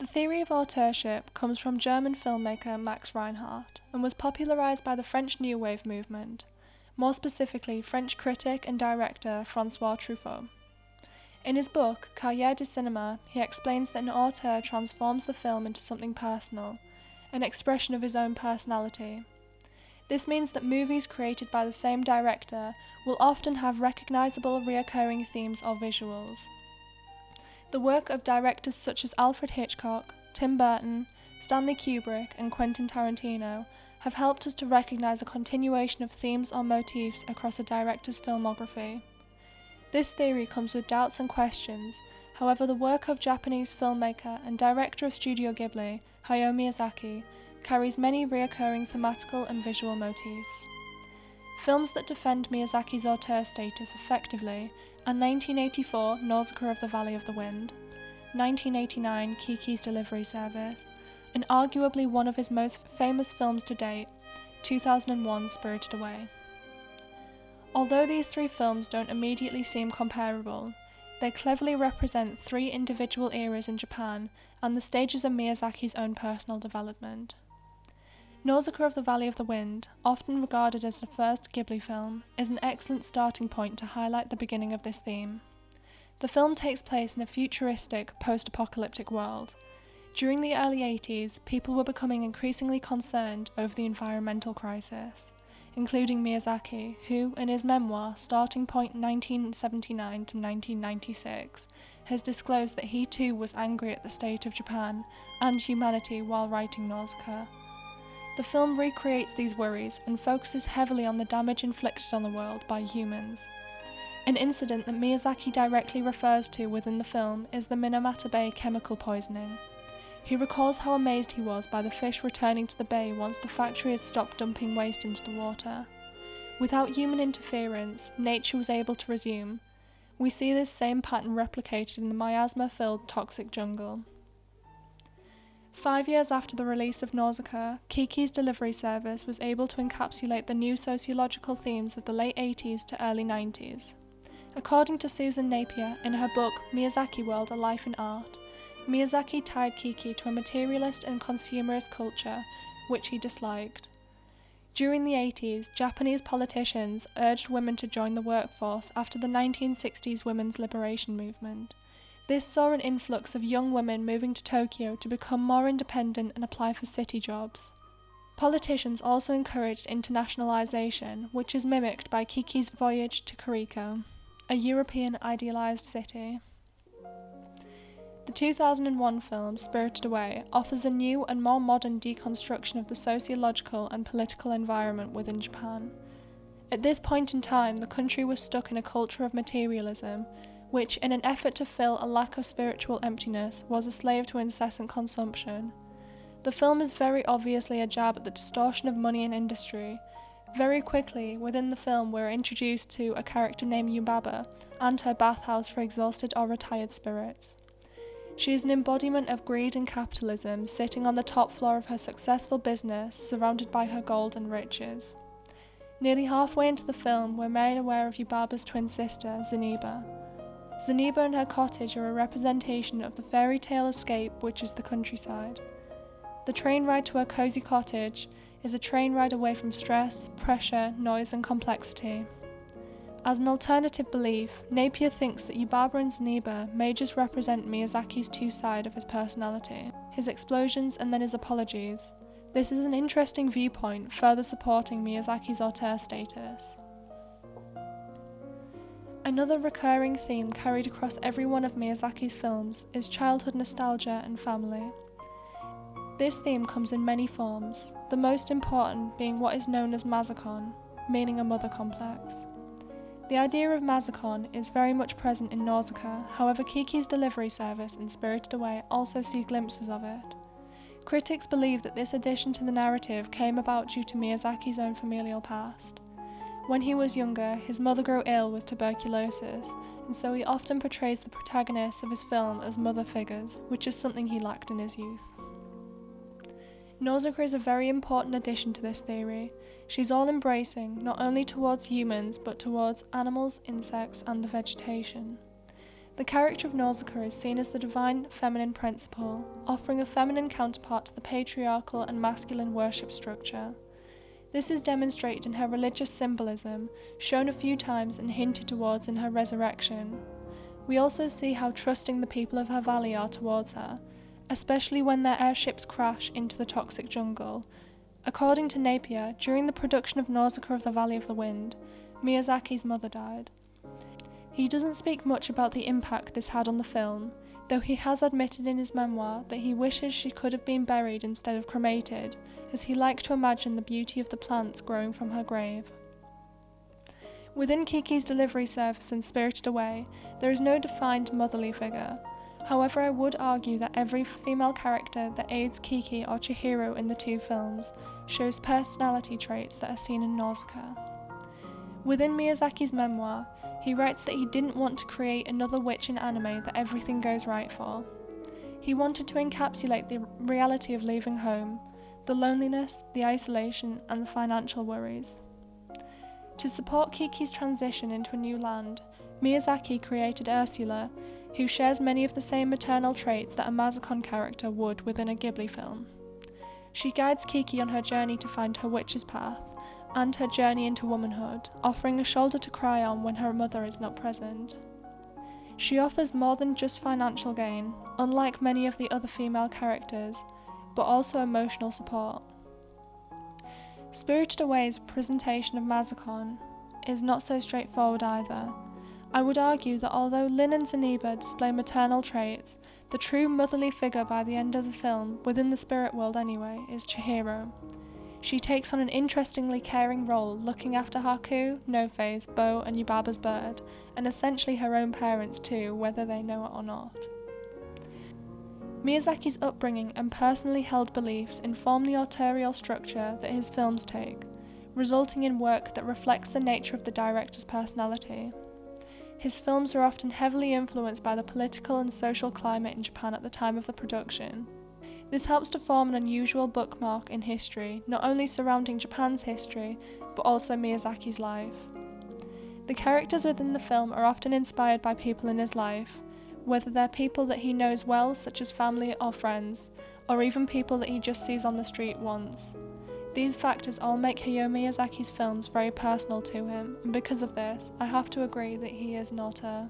The theory of authorship comes from German filmmaker Max Reinhardt and was popularised by the French New Wave movement, more specifically French critic and director François Truffaut. In his book, Cahiers du Cinéma, he explains that an auteur transforms the film into something personal, an expression of his own personality. This means that movies created by the same director will often have recognisable recurring themes or visuals. The work of directors such as Alfred Hitchcock, Tim Burton, Stanley Kubrick and Quentin Tarantino have helped us to recognise a continuation of themes or motifs across a director's filmography. This theory comes with doubts and questions, however the work of Japanese filmmaker and director of Studio Ghibli, Hayao Miyazaki, carries many recurring thematical and visual motifs. Films that defend Miyazaki's auteur status effectively are 1984 Nausicaa of the Valley of the Wind, 1989 Kiki's Delivery Service, and arguably one of his most famous films to date, 2001 Spirited Away. Although these three films don't immediately seem comparable, they cleverly represent three individual eras in Japan and the stages of Miyazaki's own personal development. Nausicaa of the Valley of the Wind, often regarded as the first Ghibli film, is an excellent starting point to highlight the beginning of this theme. The film takes place in a futuristic, post-apocalyptic world. During the early 80s, people were becoming increasingly concerned over the environmental crisis, including Miyazaki, who, in his memoir Starting Point 1979 to 1996, has disclosed that he too was angry at the state of Japan and humanity while writing Nausicaa. The film recreates these worries and focuses heavily on the damage inflicted on the world by humans. An incident that Miyazaki directly refers to within the film is the Minamata Bay chemical poisoning. He recalls how amazed he was by the fish returning to the bay once the factory had stopped dumping waste into the water. Without human interference, nature was able to resume. We see this same pattern replicated in the miasma-filled toxic jungle. 5 years after the release of Nausicaa, Kiki's Delivery Service was able to encapsulate the new sociological themes of the late 80s to early 90s. According to Susan Napier in her book Miyazaki World: A Life in Art, Miyazaki tied Kiki to a materialist and consumerist culture, which he disliked. During the 80s, Japanese politicians urged women to join the workforce after the 1960s women's liberation movement. This saw an influx of young women moving to Tokyo to become more independent and apply for city jobs. Politicians also encouraged internationalization, which is mimicked by Kiki's voyage to Kuriko, a European idealized city. The 2001 film Spirited Away offers a new and more modern deconstruction of the sociological and political environment within Japan. At this point in time, the country was stuck in a culture of materialism, which, in an effort to fill a lack of spiritual emptiness, was a slave to incessant consumption. The film is very obviously a jab at the distortion of money and industry. Very quickly, within the film, we're introduced to a character named Yubaba and her bathhouse for exhausted or retired spirits. She is an embodiment of greed and capitalism, sitting on the top floor of her successful business, surrounded by her gold and riches. Nearly halfway into the film, we're made aware of Yubaba's twin sister, Zeniba. Zeniba and her cottage are a representation of the fairy tale escape, which is the countryside. The train ride to her cozy cottage is a train ride away from stress, pressure, noise and complexity. As an alternative belief, Napier thinks that Yubaba and Zeniba may just represent Miyazaki's two sides of his personality, his explosions and then his apologies. This is an interesting viewpoint, further supporting Miyazaki's auteur status. Another recurring theme carried across every one of Miyazaki's films is childhood nostalgia and family. This theme comes in many forms, the most important being what is known as mazakon, meaning a mother complex. The idea of mazakon is very much present in Nausicaa, however Kiki's Delivery Service and Spirited Away also see glimpses of it. Critics believe that this addition to the narrative came about due to Miyazaki's own familial past. When he was younger, his mother grew ill with tuberculosis, and so he often portrays the protagonists of his film as mother figures, which is something he lacked in his youth. Nausicaa is a very important addition to this theory. She's all-embracing, not only towards humans, but towards animals, insects, and the vegetation. The character of Nausicaa is seen as the divine feminine principle, offering a feminine counterpart to the patriarchal and masculine worship structure. This is demonstrated in her religious symbolism, shown a few times and hinted towards in her resurrection. We also see how trusting the people of her valley are towards her, especially when their airships crash into the toxic jungle. According to Napier, during the production of Nausicaa of the Valley of the Wind, Miyazaki's mother died. He doesn't speak much about the impact this had on the film, though he has admitted in his memoir that he wishes she could have been buried instead of cremated, as he liked to imagine the beauty of the plants growing from her grave. Within Kiki's delivery service in Spirited Away, there is no defined motherly figure. However, I would argue that every female character that aids Kiki or Chihiro in the two films shows personality traits that are seen in Nausicaa. Within Miyazaki's memoir, he writes that he didn't want to create another witch in anime that everything goes right for. He wanted to encapsulate the reality of leaving home, the loneliness, the isolation, and the financial worries. To support Kiki's transition into a new land, Miyazaki created Ursula, who shares many of the same maternal traits that a Mazakon character would within a Ghibli film. She guides Kiki on her journey to find her witch's path, and her journey into womanhood, offering a shoulder to cry on when her mother is not present. She offers more than just financial gain, unlike many of the other female characters, but also emotional support. Spirited Away's presentation of Mazakon is not so straightforward either. I would argue that although Lin and Zeniba display maternal traits, the true motherly figure by the end of the film, within the spirit world anyway, is Chihiro. She takes on an interestingly caring role, looking after Haku, No-Face, Bo, and Yubaba's bird, and essentially her own parents too, whether they know it or not. Miyazaki's upbringing and personally held beliefs inform the authorial structure that his films take, resulting in work that reflects the nature of the director's personality. His films are often heavily influenced by the political and social climate in Japan at the time of the production. This helps to form an unusual bookmark in history, not only surrounding Japan's history, but also Miyazaki's life. The characters within the film are often inspired by people in his life, whether they're people that he knows well, such as family or friends, or even people that he just sees on the street once. These factors all make Hayao Miyazaki's films very personal to him, and because of this, I have to agree that he is an auteur.